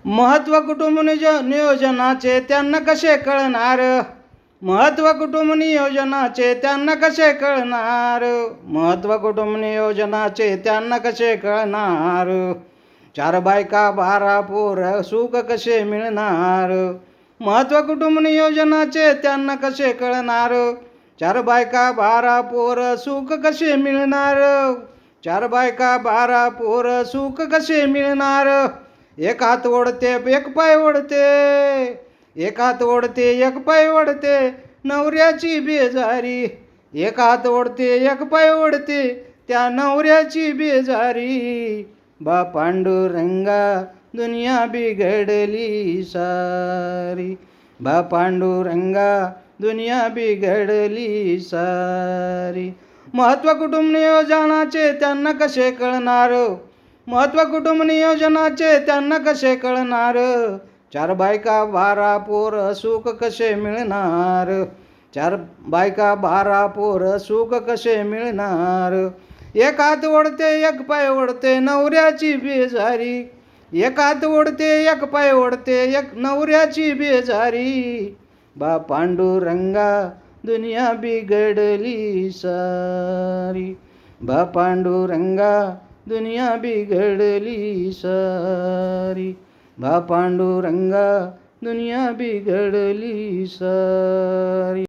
महत्त्व कुटुंब नियोजनाचे त्यांना कसे कळणार? महत्त्व कुटुंब नियोजनाचे त्यांना कसे कळणार? महत्त्व कुटुंब नियोजनाचे त्यांना कसे कळणार? 4 बायका 12 पोर सुख कसे मिळणार? महत्त्व कुटुंब नियोजनाचे त्यांना कसे कळणार? 4 बायका 12 पोर सुख कसे मिळणार? 4 बायका 12 पोर सुख कसे मिळणार? एक हात ओढते एक पाय ओढते, एक हात ओढते एक पाय ओढते नवऱ्याची बेजारी. एक हात ओढते एक पाय ओढते त्या नवऱ्याची बेजारी. बा पांडुरंगा दुनिया बिघडली सारी. बा पांडुरंगा दुनिया बिघडली सारी. महत्त्व कुटुंब नियोजनाचे त्यांना कसे कळणार? महत्त्व कुटुंब नियोजनाचे त्यांना कसे कळणार? 4 बायका 12 पोर सुख कसे मिळणार? 4 बायका 12 पोर सुख कसे मिळणार? एक हात ओढते एक पाय ओढते नवऱ्याची बेजारी. एक हात ओढते एक पाय ओढते एक नवऱ्याची बेजारी. बा पांडुरंगा दुनिया बिघडली सारी. बा पांडुरंगा दुनिया बिघडली सारी. बा पांडुरंगा दुनिया बिघडली सारी.